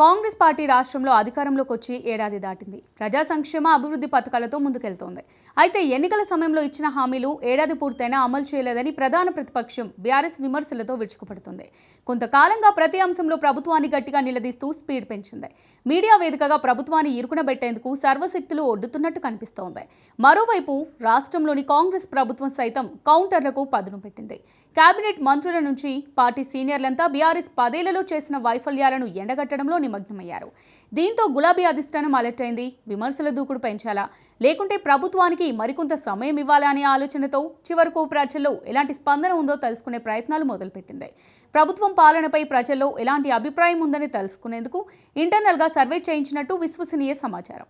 Congress party రాష్ట్రంలో అధికారంలోకి వచ్చి ఏడాది దాటింది. ప్రజా సంక్షేమ అభివృద్ధి పథకాలతో ముందుకెళ్తోంది. అయితే ఎన్నికల సమయంలో ఇచ్చిన హామీలు ఏడాది పూర్తయినా అమలు చేయలేదని ప్రధాన ప్రతిపక్షం బీఆర్ఎస్ విమర్శలతో విరుచుకుపడుతుంది. కొంతకాలంగా ప్రతి అంశంలో ప్రభుత్వాన్ని గట్టిగా నిలదీస్తూ స్పీడ్ పెంచింది. మీడియా వేదికగా ప్రభుత్వాన్ని ఇరుకునబెట్టేందుకు సర్వశక్తులు ఒడ్డుతున్నట్టు కనిపిస్తోంది. మరోవైపు రాష్ట్రంలోని కాంగ్రెస్ ప్రభుత్వం సైతం కౌంటర్లకు పదును పెట్టింది. కేబినెట్ మంత్రుల నుంచి పార్టీ సీనియర్లంతా బీఆర్ఎస్ 10 ఏళ్లలో చేసిన వైఫల్యాలను ఎండగట్టడంలో నిమగ్నమయ్యారు. దీంతో గులాబీ అధిష్టానం అలర్ట్ అయింది. విమర్శల దూకుడు పెంచాలా లేకుంటే ప్రభుత్వానికి మరికొంత సమయం ఇవ్వాలా అనే ఆలోచనతో చివరకు ప్రజల్లో ఎలాంటి స్పందన ఉందో తెలుసుకునే ప్రయత్నాలు మొదలుపెట్టింది. ప్రభుత్వం పాలనపై ప్రజల్లో ఎలాంటి అభిప్రాయం ఉందని తెలుసుకునేందుకు ఇంటర్నల్గా సర్వే చేయించినట్టు విశ్వసనీయ సమాచారం.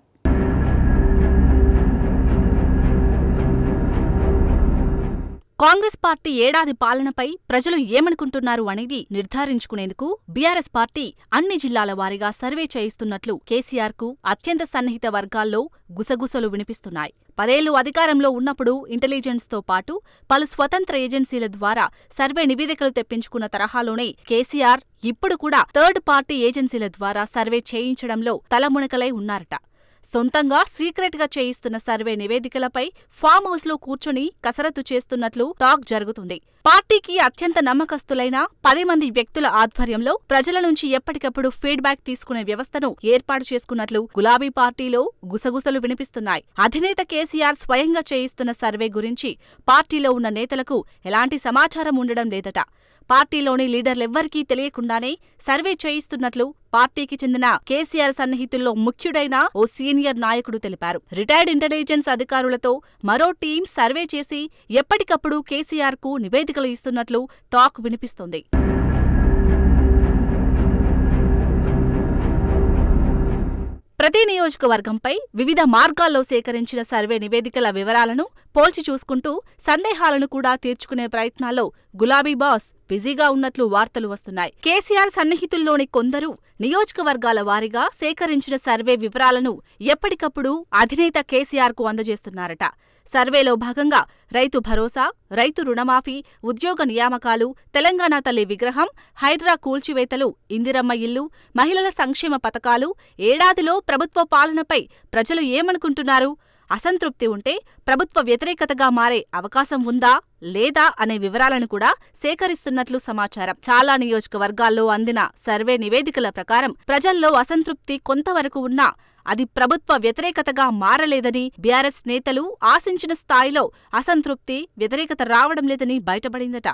కాంగ్రెస్ పార్టీ ఏడాది పాలనపై ప్రజలు ఏమనుకుంటున్నారు అనేది నిర్ధారించుకునేందుకు బీఆర్ఎస్ పార్టీ అన్ని జిల్లాల వారీగా సర్వే చేయిస్తున్నట్లు కేసీఆర్కు అత్యంత సన్నిహిత వర్గాల్లో గుసగుసలు వినిపిస్తున్నాయి. 10 ఏళ్లు అధికారంలో ఉన్నప్పుడు ఇంటెలిజెన్స్తో పాటు పలు స్వతంత్ర ఏజెన్సీల ద్వారా సర్వే నివేదికలు తెప్పించుకున్న తరహాలోనే కేసీఆర్ ఇప్పుడు కూడా థర్డ్ పార్టీ ఏజెన్సీల ద్వారా సర్వే చేయించడంలో తలమునకలై ఉన్నారట. సొంతంగా సీక్రెట్గా చేయిస్తున్న సర్వే నివేదికలపై ఫామ్ హౌస్లో కూర్చుని కసరత్తు చేస్తున్నట్లు టాక్ జరుగుతుంది. పార్టీకి అత్యంత నమ్మకస్తులైన 10 మంది వ్యక్తుల ఆధ్వర్యంలో ప్రజల నుంచి ఎప్పటికప్పుడు ఫీడ్బ్యాక్ తీసుకునే వ్యవస్థను ఏర్పాటు చేసుకున్నట్లు గులాబీ పార్టీలో గుసగుసలు వినిపిస్తున్నాయి. అధినేత కేసీఆర్ స్వయంగా చేయిస్తున్న సర్వే గురించి పార్టీలో ఉన్న నేతలకు ఎలాంటి సమాచారం ఉండడం లేదట. పార్టీలోని లీడర్లెవ్వరికీ తెలియకుండానే సర్వే చేయిస్తున్నట్లు పార్టీకి చెందిన కేసీఆర్ సన్నిహితుల్లో ముఖ్యుడైన ఓ సీనియర్ నాయకుడు తెలిపారు. రిటైర్డ్ ఇంటెలిజెన్స్ అధికారులతో మరో టీం సర్వే చేసి ఎప్పటికప్పుడు కేసీఆర్కు నివేదికలు ఇస్తున్నట్లు టాక్ వినిపిస్తోంది. ప్రతి నియోజకవర్గంపై వివిధ మార్గాల్లో సేకరించిన సర్వే నివేదికల వివరాలను పోల్చి చూసుకుంటూ సందేహాలను కూడా తీర్చుకునే ప్రయత్నాల్లో గులాబీ బాస్ బిజీగా ఉన్నట్లు వార్తలు వస్తున్నాయి. కేసీఆర్ సన్నిహితుల్లోని కొందరు నియోజకవర్గాల వారీగా సేకరించిన సర్వే వివరాలను ఎప్పటికప్పుడు అధినేత కేసీఆర్కు అందజేస్తున్నారట. సర్వేలో భాగంగా రైతు భరోసా, రైతు రుణమాఫీ, ఉద్యోగ నియామకాలు, తెలంగాణ తల్లి విగ్రహం, హైడ్రా కూల్చివేతలు, ఇందిరమ్మ ఇల్లు, మహిళల సంక్షేమ పథకాలు, ఏడాదిలో ప్రభుత్వ పాలనపై ప్రజలు ఏమనుకుంటున్నారు, అసంతృప్తి ఉంటే ప్రభుత్వ వ్యతిరేకతగా మారే అవకాశం ఉందా లేదా అనే వివరాలను కూడా సేకరిస్తున్నట్లు సమాచారం. చాలా నియోజకవర్గాల్లో అందిన సర్వే నివేదికల ప్రకారం ప్రజల్లో అసంతృప్తి కొంతవరకు ఉన్నా అది ప్రభుత్వ వ్యతిరేకతగా మారలేదని, బీఆర్ఎస్ నేతలు ఆశించిన స్థాయిలో అసంతృప్తి, వ్యతిరేకత రావడం లేదని బయటపడిందట.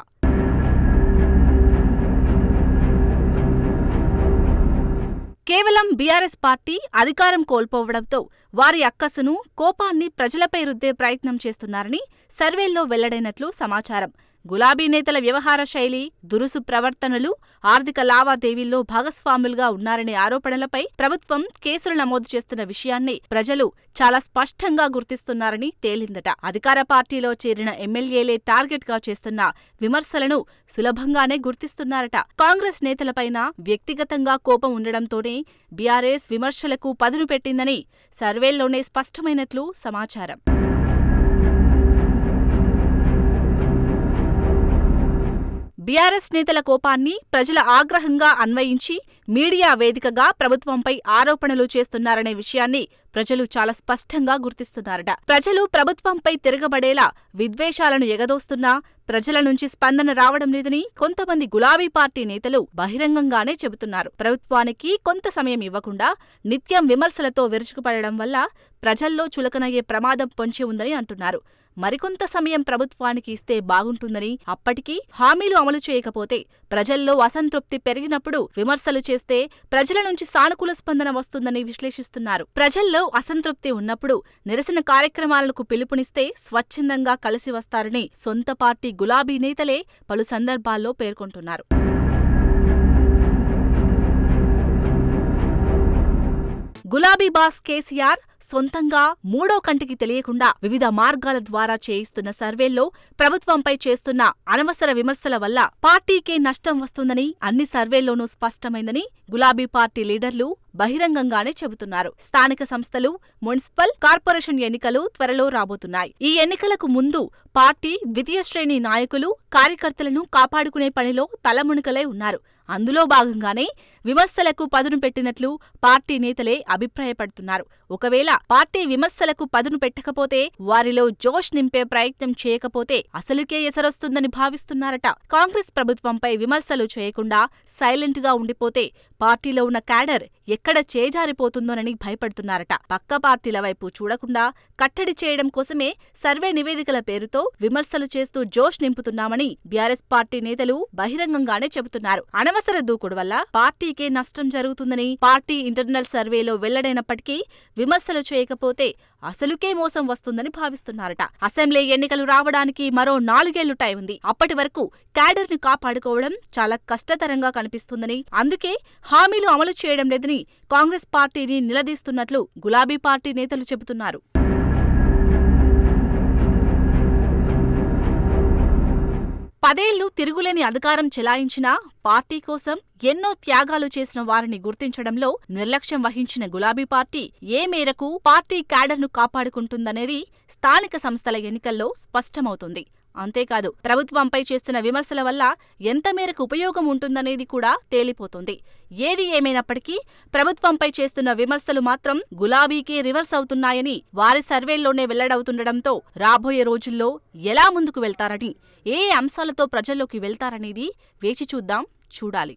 కేవలం బీఆర్ఎస్ పార్టీ అధికారం కోల్పోవడంతో వారి అక్కసును, కోపాన్ని ప్రజలపై రుద్దే ప్రయత్నం చేస్తున్నారని సర్వేల్లో వెల్లడైనట్లు సమాచారం. గులాబీ నేతల వ్యవహార శైలి, దురుసు ప్రవర్తనలు, ఆర్థిక లావాదేవీల్లో భాగస్వాములుగా ఉన్నారనే ఆరోపణలపై ప్రభుత్వం కేసులు నమోదు చేస్తున్న విషయాన్ని ప్రజలు చాలా స్పష్టంగా గుర్తిస్తున్నారని తేలిందట. అధికార పార్టీలో చేరిన ఎమ్మెల్యేలే టార్గెట్గా చేస్తున్న విమర్శలను సులభంగానే గుర్తిస్తున్నారట. కాంగ్రెస్ నేతలపైన వ్యక్తిగతంగా కోపం ఉండడంతోనే బీఆర్ఎస్ విమర్శలకు పదును పెట్టిందని సర్వేల్లోనే స్పష్టమైనట్లు సమాచారం. బీఆర్ఎస్ నేతల కోపాన్ని ప్రజల ఆగ్రహంగా అన్వయించి మీడియా వేదికగా ప్రభుత్వంపై ఆరోపణలు చేస్తున్నారనే విషయాన్ని ప్రజలు చాలా స్పష్టంగా గుర్తిస్తున్నారట. ప్రజలు ప్రభుత్వంపై తిరగబడేలా విద్వేషాలను ఎగదోస్తున్నా ప్రజల నుంచి స్పందన రావడం లేదని కొంతమంది గులాబీ పార్టీ నేతలు బహిరంగంగానే చెబుతున్నారు. ప్రభుత్వానికి కొంత సమయం ఇవ్వకుండా నిత్యం విమర్శలతో విరుచుకుపడడం వల్ల ప్రజల్లో చులకనయ్యే ప్రమాదం పొంచి ఉందని అంటున్నారు. మరికొంత సమయం ప్రభుత్వానికి ఇస్తే బాగుంటుందని, అప్పటికీ హామీలు అమలు చేయకపోతే ప్రజల్లో అసంతృప్తి పెరిగినప్పుడు విమర్శలు చేస్తే ప్రజల నుంచి సానుకూల స్పందన వస్తుందని విశ్లేషిస్తున్నారు. ప్రజల్లో అసంతృప్తి ఉన్నప్పుడు నిరసన కార్యక్రమాలకు పిలుపునిస్తే స్వచ్ఛందంగా కలిసి వస్తారని సొంత పార్టీ గులాబీ నేతలే పలు సందర్భాల్లో పేర్కొంటున్నారు. గులాబీ బాస్ కేసీఆర్ సొంతంగా మూడో కంటికి తెలియకుండా వివిధ మార్గాల ద్వారా చేయిస్తున్న సర్వేల్లో ప్రభుత్వంపై చేస్తున్న అనవసర విమర్శల వల్ల పార్టీకే నష్టం వస్తుందని అన్ని సర్వేల్లోనూ స్పష్టమైందని గులాబీ పార్టీ లీడర్లు బహిరంగంగానే చెబుతున్నారు. స్థానిక సంస్థలు, మున్సిపల్ కార్పొరేషన్ ఎన్నికలు త్వరలో రాబోతున్నాయి. ఈ ఎన్నికలకు ముందు పార్టీ ద్వితీయ శ్రేణి నాయకులు, కార్యకర్తలను కాపాడుకునే పనిలో తలమునకలై ఉన్నారు. అందులో భాగంగానే విమర్శలకు పదును పెట్టినట్లు పార్టీ నేతలే అభిప్రాయపడుతున్నారు. ఒకవేళ పార్టీ విమర్శలకు పదును పెట్టకపోతే, వారిలో జోష్ నింపే ప్రయత్నం చేయకపోతే అసలుకే ఎసరొస్తుందని భావిస్తున్నారట. కాంగ్రెస్ ప్రభుత్వంపై విమర్శలు చేయకుండా సైలెంట్ గా ఉండిపోతే పార్టీలో ఉన్న క్యాడర్ ఎక్కడ చేజారిపోతుందోనని భయపడుతున్నారట. పక్క పార్టీల వైపు చూడకుండా కట్టడి చేయడం కోసమే సర్వే నివేదికల పేరుతో విమర్శలు చేస్తూ జోష్ నింపుతున్నామని బీఆర్ఎస్ పార్టీ నేతలు బహిరంగంగానే చెబుతున్నారు. అనవసర దూకుడు వల్ల పార్టీకే నష్టం జరుగుతుందని పార్టీ ఇంటర్నల్ సర్వేలో వెల్లడైనప్పటికీ విమర్శలు చేయకపోతే అసలుకే మోసం వస్తుందని భావిస్తున్నారట. అసెంబ్లీ ఎన్నికలు రావడానికి మరో 4 ఏళ్లు టైం ఉంది. అప్పటి వరకు క్యాడర్ ను కాపాడుకోవడం చాలా కష్టతరంగా కనిపిస్తుందని, అందుకే హామీలు అమలు చేయడం లేదని కాంగ్రెస్ పార్టీని నిలదీస్తున్నట్లు గులాబీ పార్టీ నేతలు చెబుతున్నారు. పదేళ్లు తిరుగులేని అధికారం చెలాయించినా పార్టీ కోసం ఎన్నో త్యాగాలు చేసిన వారిని గుర్తించడంలో నిర్లక్ష్యం వహించిన గులాబీ పార్టీ ఏ మేరకు పార్టీ క్యాడర్ను కాపాడుకుంటుందనేది స్థానిక సంస్థల ఎన్నికల్లో స్పష్టమవుతుంది. అంతేకాదు, ప్రభుత్వంపై చేస్తున్న విమర్శల వల్ల ఎంత మేరకు ఉపయోగం ఉంటుందనేది కూడా తేలిపోతుంది. ఏది ఏమైనప్పటికీ ప్రభుత్వంపై చేస్తున్న విమర్శలు మాత్రం గులాబీకే రివర్స్ అవుతున్నాయని వారి సర్వేల్లోనే వెల్లడవుతుండటంతో రాబోయే రోజుల్లో ఎలా ముందుకు వెళ్తారని, ఏ అంశాలతో ప్రజల్లోకి వెళ్తారనేది వేచి చూడాలి.